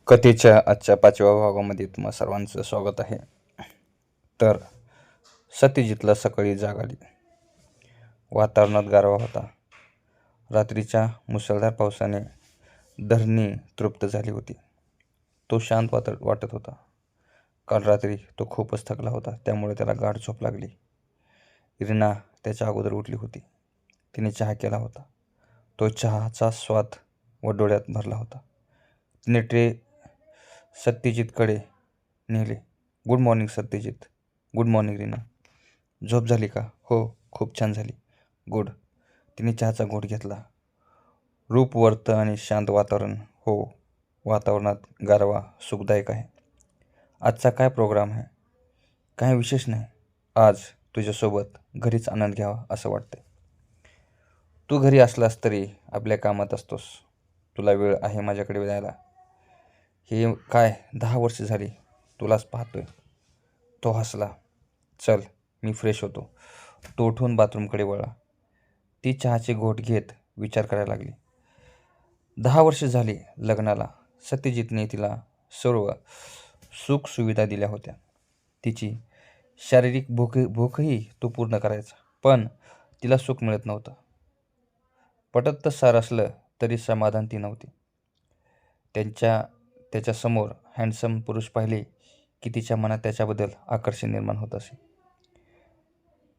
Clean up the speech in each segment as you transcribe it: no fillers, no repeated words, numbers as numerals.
कथेच्या आजच्या 5व्या भागामध्ये तुम्हा सर्वांचं स्वागत आहे. तर सत्यजितला सकाळी जाग आली. वातावरणात गारवा होता. रात्रीच्या मुसळधार पावसाने धरणी तृप्त झाली होती. तो शांत वाटत होता. काल रात्री तो खूपच थकला होता, त्यामुळे त्याला गाढ झोप लागली. रीना त्याच्या अगोदर उठली होती. तिने चहा केला होता. तो चहाचा स्वाद व डोळ्यात भरला होता. तिने ट्रे सत्यजितकडे नेले. Good morning Satyajit. Good morning Reena. झोप झाली का? हो, खूप छान झाली. गुड. तिने चहाचा घोट घेतला. रूपवर्त आणि शांत वातावरण. हो, वातावरणात गारवा सुखदायक आहे. आजचा काय प्रोग्राम आहे? काही विशेष नाही. आज तुझ्यासोबत घरीच आनंद घ्यावा असं वाटतंय. तू घरी असलास तरी आपल्या कामात असतोस. तुला वेळ आहे माझ्याकडे जायला. हे काय 10 वर्ष झाली तुलाच पाहतोय. तो हसला. चल, मी फ्रेश होतो. तो उठून बाथरूमकडे वळला. ती चहाचे घोट घेत विचार करायला लागली. 10 वर्ष झाली लग्नाला. सत्यजितने तिला सर्व सुखसुविधा दिल्या होत्या. तिची शारीरिक भूकही तो पूर्ण करायचा, पण तिला सुख मिळत नव्हतं. पटत तर सार असलं तरी समाधान ती नव्हती. त्याच्यासमोर हँडसम पुरुष पाहिले की तिच्या मनात त्याच्याबद्दल आकर्षण निर्माण होत असे.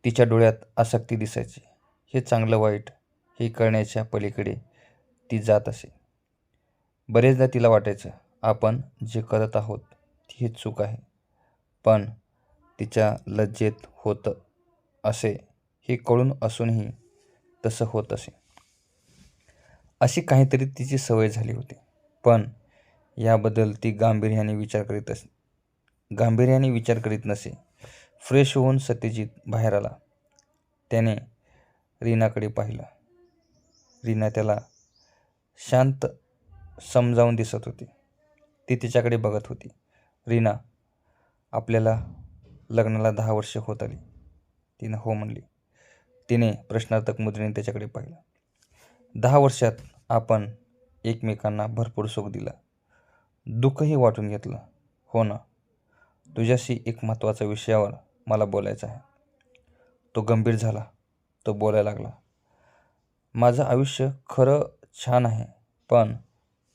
तिच्या डोळ्यात आसक्ती दिसायची. हे चांगलं वाईट हे कळण्याच्या पलीकडे ती जात असे. बरेचदा तिला वाटायचं आपण जे करत आहोत हे चूक आहे, पण तिच्या लज्जेत होतं असे हे कळून असूनही तसं होत असे. अशी काहीतरी तिची सवय झाली होती, पण याबद्दल ती गांभीर्याने विचार करीत नसे. फ्रेश होऊन सत्यजित बाहेर आला. त्याने रीनाकडे पाहिलं. रीना त्याला शांत समजावून दिसत होती. ती तिच्याकडे बघत होती. रीना, आपल्याला लग्नाला 10 वर्ष होत आली. तिनं हो म्हणली. तिने प्रश्नार्थक मुद्रेने त्याच्याकडे पाहिलं. 10 वर्षात आपण एकमेकांना भरपूर सुख दिलं, दुःखही वाटून घेतलं. हो ना. तुझ्याशी एक महत्त्वाच्या विषयावर मला बोलायचं आहे. तो गंभीर झाला. तो बोलायला लागला. माझं आयुष्य खरं छान आहे, पण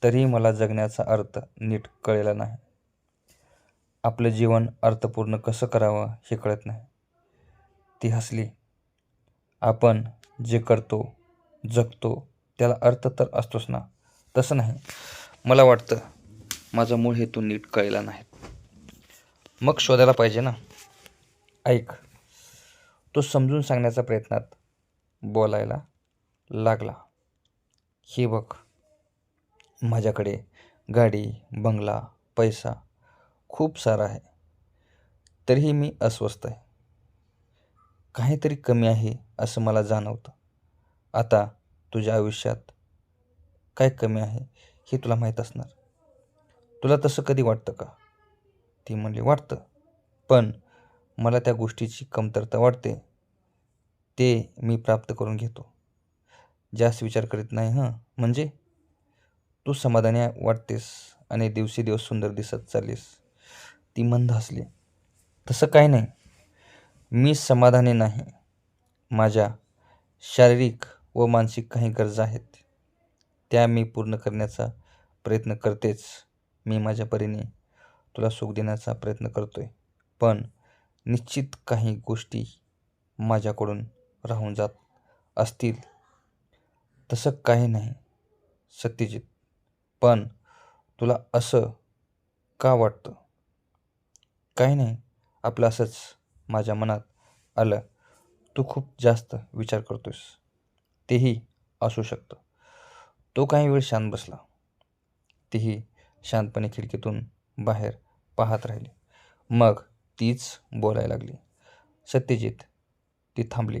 तरीही मला जगण्याचा अर्थ नीट कळलेला नाही. आपलं जीवन अर्थपूर्ण कसं करावं हे कळत नाही. ती हसली. आपण जे करतो, जगतो त्याला अर्थ तर असतोच ना. तसं नाही. मला वाटतं माझा मूळ हेतू नीट कळलेला नाही. मग शोधायला पाहिजे ना. ऐक. तो समजून सांगण्याच्या प्रयत्नात बोलायला लागला. हे बघ, माझ्याकडे गाडी, बंगला, पैसा खूप सारा आहे. तरीही मी अस्वस्थ आहे. काहीतरी कमी आहे असं मला जाणवतं. आता तुझ्या आयुष्यात काय कमी आहे हे तुला माहीत असणार. तुला तसं कधी वाटतं का? ती म्हणली, वाटतं, पण मला त्या गोष्टीची कमतरता वाटते. ते मी प्राप्त करून घेतो. जास्त विचार करीत नाही. म्हणजे तू समाधानी वाटतेस आणि दिवसेदिवस सुंदर दिसत चाललीस. ती मंद हसली. तसं काही नाही. मी समाधानी नाही. माझ्या शारीरिक व मानसिक काही गरजा आहेत. त्या मी पूर्ण करण्याचा प्रयत्न करतेच. मी माझ्या परीने तुला सुख देण्याचा प्रयत्न करतोय, पण निश्चित काही गोष्टी माझ्याकडून राहून जात असतील. तसं काही नाही सत्यजित, पण तुला असं का वाटतं? काही नाही, आपलं असंच माझ्या मनात आलं. तू खूप जास्त विचार करतोस. तेही असू शकतं. तो काही वेळ शांत बसला. तीही शांतपणे खिडकीतून बाहेर पाहत राहिली. मग तीच बोलायला लागली. सत्यजित. ती थांबली.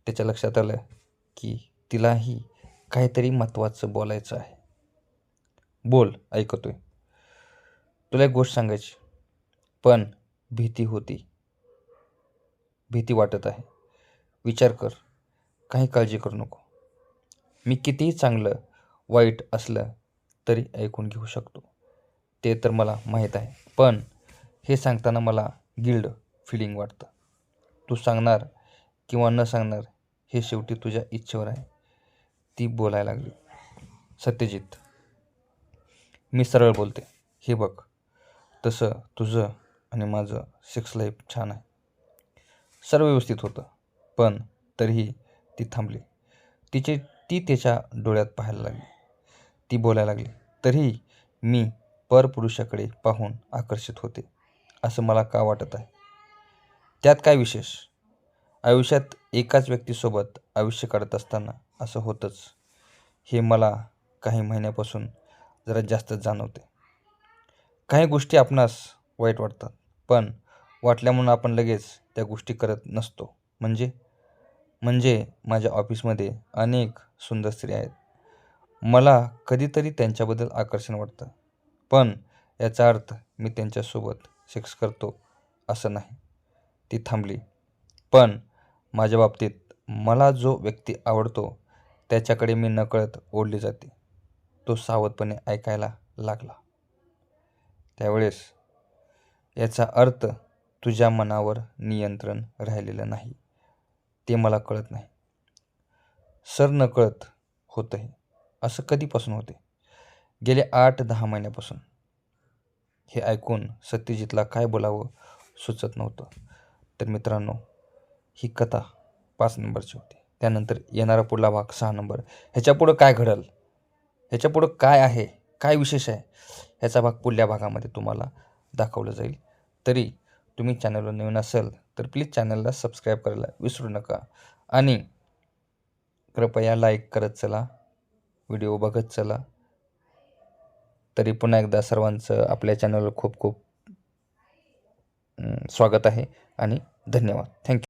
त्याच्या लक्षात आलं की तिलाही काहीतरी महत्त्वाचं बोलायचं आहे. बोल, ऐकतोय. तुला एक गोष्ट सांगायची, पण भीती वाटत आहे. विचार कर. काही काळजी करू नको. मी कितीही चांगलं वाईट असलं तरी ऐकून घेऊ शकतो. ते तर मला माहीत आहे, पण हे सांगताना मला गिल्ड फिलिंग वाटतं. तू सांगणार किंवा न सांगणार हे शेवटी तुझ्या इच्छेवर आहे. ती बोलायला लागली. सत्यजित, मी सरळ बोलते. हे बघ, तसं तुझं आणि माझं सेक्स लाईफ छान आहे, सर्व व्यवस्थित होतं, पण तरीही ती थांबली. ती त्याच्या डोळ्यात पाहायला लागली. ती बोलायला लागली, तरीही मी परपुरुषाकडे पाहून आकर्षित होते असं मला का वाटत आहे? त्यात काय विशेष? आयुष्यात एकाच व्यक्तीसोबत आयुष्य काढत असताना असं होतंच, हे मला काही महिन्यापासून जरा जास्तच जाणवते. काही गोष्टी आपणास वाईट वाटतात, पण वाटल्या म्हणून आपण लगेच त्या गोष्टी करत नसतो. म्हणजे माझ्या ऑफिसमध्ये अनेक सुंदर स्त्रिया आहेत. मला कधीतरी त्यांच्याबद्दल आकर्षण वाटतं, पण याचा अर्थ मी त्यांच्यासोबत सेक्स करतो असं नाही. ती थांबली. पण माझ्या बाबतीत मला जो व्यक्ती आवडतो त्याच्याकडे मी नकळत ओढली जाते. तो सावधपणे ऐकायला लागला. त्यावेळेस याचा अर्थ तुझ्या मनावर नियंत्रण राहिलेलं नाही, ते मला कळत नाही. सर, नकळत होतं हे. असं कधीपासून होते? गेले 8-10 महिन्यापासून. हे ऐकून सत्यजितला काय बोलावं सुचत नव्हतं. तर मित्रांनो, ही कथा 5 नंबरची होती. त्यानंतर येणारा पुढला भाग 6 नंबर. ह्याच्यापुढं काय घडल, ह्याच्यापुढं काय आहे, काय विशेष आहे, ह्याचा भाग पुढल्या भागामध्ये तुम्हाला दाखवलं जाईल. तरी तुम्ही चॅनलवर नवीन असाल तर प्लीज चॅनलला सबस्क्राईब करायला विसरू नका आणि कृपया लाईक करत चला, व्हिडिओ बघत चला. तरी पुन्हा एकदा सर्वांचं आपल्या चॅनलवर खूप खूप स्वागत आहे आणि धन्यवाद. थँक्यू.